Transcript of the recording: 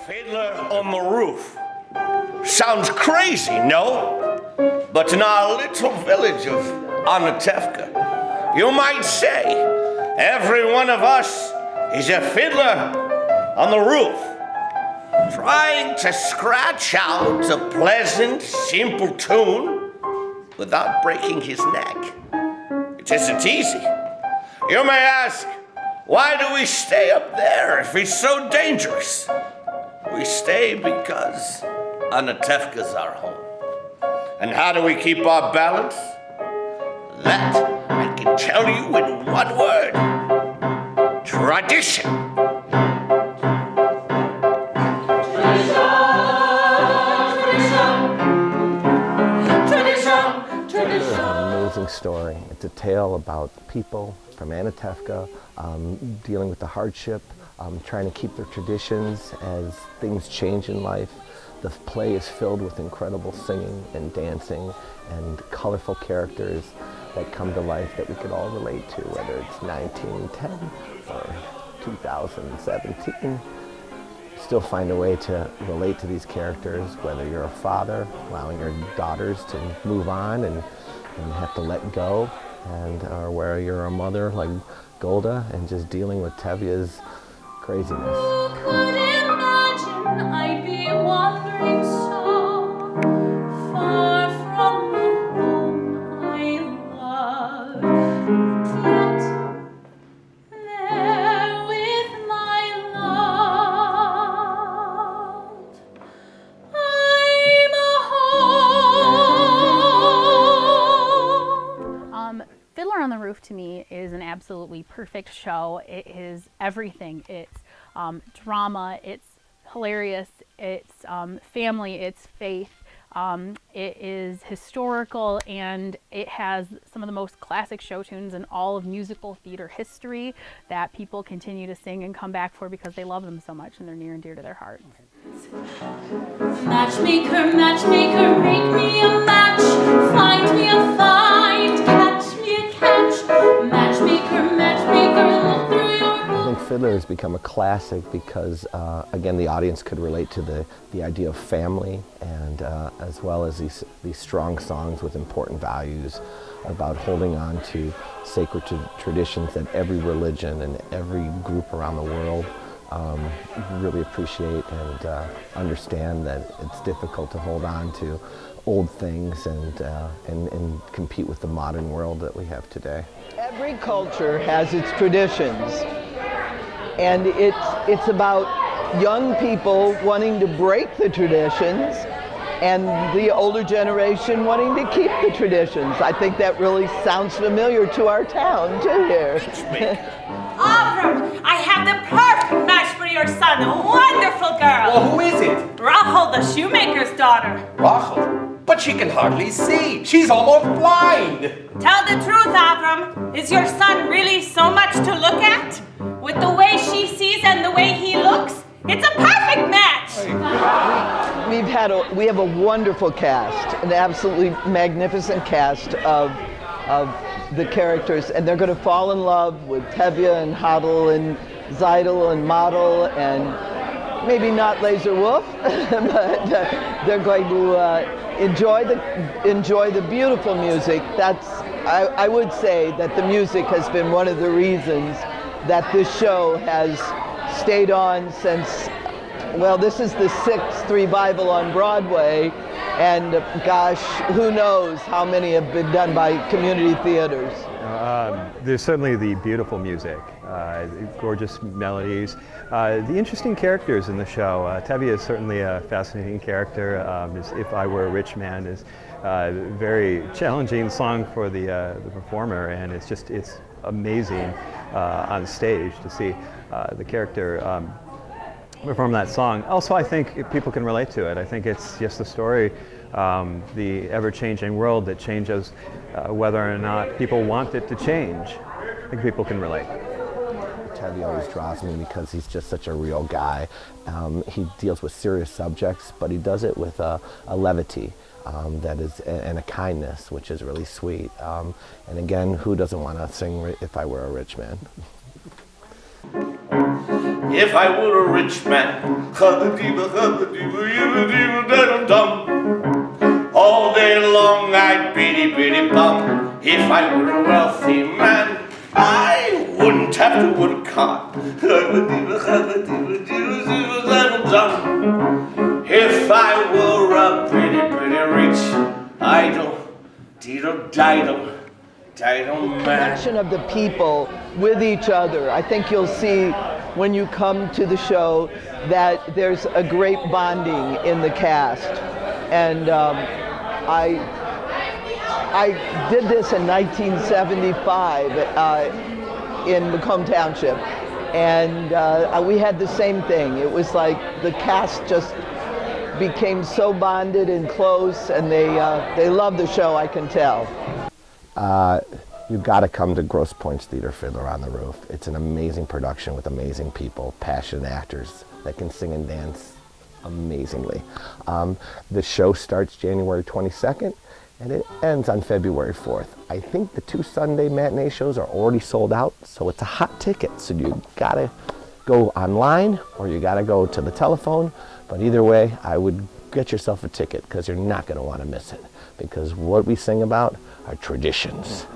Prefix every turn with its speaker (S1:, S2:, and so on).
S1: Fiddler on the Roof. Sounds crazy, no? But in our little village of Anatevka, you might say every one of us is a fiddler on the roof, trying to scratch out a pleasant, simple tune without breaking his neck. It isn't easy. You may ask, why do we stay up there if it's so dangerous? We stay because Anatevka's our home. And how do we keep our balance? That I can tell you in one word. Tradition.
S2: It's an amazing story. It's a tale about people from Anatevka dealing with the hardship, trying to keep their traditions as things change in life. The play is filled with incredible singing and dancing and colorful characters that come to life that we could all relate to, whether it's 1910 or 2017. Still find a way to relate to these characters, whether you're a father, allowing your daughters to move on and have to let go, or where you're a mother like Golda and just dealing with Tevye's craziness.
S3: Who could imagine I'd be wandering so far from the home I love, but there with my love I'm home.
S4: Fiddler on the Roof to me is an absolutely perfect show. It is everything. It's drama, it's hilarious, it's family, it's faith, it is historical, and it has some of the most classic show tunes in all of musical theater history that people continue to sing and come back for because they love them so much and they're near and dear to their hearts.
S3: Matchmaker, matchmaker, make me a match, find me a find, catch me a catch, matchmaker, matchmaker, look through your
S2: I think Fiddler has become a classic because, again, the audience could relate to the idea of family, and as well as these strong songs with important values about holding on to sacred traditions that every religion and every group around the world really appreciate and understand that it's difficult to hold on to old things and compete with the modern world that we have today.
S5: Every culture has its traditions, and it's about young people wanting to break the traditions and the older generation wanting to keep the traditions. I think that really sounds familiar to our town too here.
S6: Avram, I have the perfect match for your son, a wonderful girl.
S7: Well, who is it?
S6: Rachel, the shoemaker's daughter.
S7: Rachel? But she can hardly see. She's almost blind.
S6: Tell the truth, Avram. Is your son really so much to look at? With the way she sees and the way he looks, it's a perfect match.
S5: We have a wonderful cast, an absolutely magnificent cast of the characters, and they're going to fall in love with Tevye and Hodel and Zeidel and Model and maybe not Laser Wolf, but they're going to enjoy the beautiful music. I would say that the music has been one of the reasons that this show has stayed on since, well, this is the 6th revival on Broadway, and gosh, who knows how many have been done by community theaters.
S8: There's certainly the beautiful music, gorgeous melodies, the interesting characters in the show. Tevye is certainly a fascinating character. If I Were a Rich Man is a very challenging song for the performer, and it's amazing on stage to see the character perform that song. Also, I think people can relate to it. I think it's just the story, the ever-changing world that changes whether or not people want it to change. I think people can relate.
S2: Tevye always draws me because he's just such a real guy. He deals with serious subjects, but he does it with a levity that is, and a kindness, which is really sweet. And again, who doesn't want to sing If I Were a Rich Man?
S1: if I were a rich man. All day long I'd biddy bum. If I were a wealthy man, I wouldn't have to work hard. If I were a pretty rich diddle man.
S5: Connection of the people with each other. I think you'll see when you come to the show that there's a great bonding in the cast. And I did this in 1975 in Macomb Township, and we had the same thing. It was like the cast just became so bonded and close, and they love the show, I can tell.
S2: You've got to come to Grosse Pointe's Theater, Fiddler on the Roof. It's an amazing production with amazing people, passionate actors that can sing and dance amazingly. The show starts January 22nd and it ends on February 4th. I think the 2 Sunday matinee shows are already sold out, so it's a hot ticket. So you gotta go online or you gotta go to the telephone, but either way, I would get yourself a ticket because you're not gonna want to miss it, because what we sing about are traditions.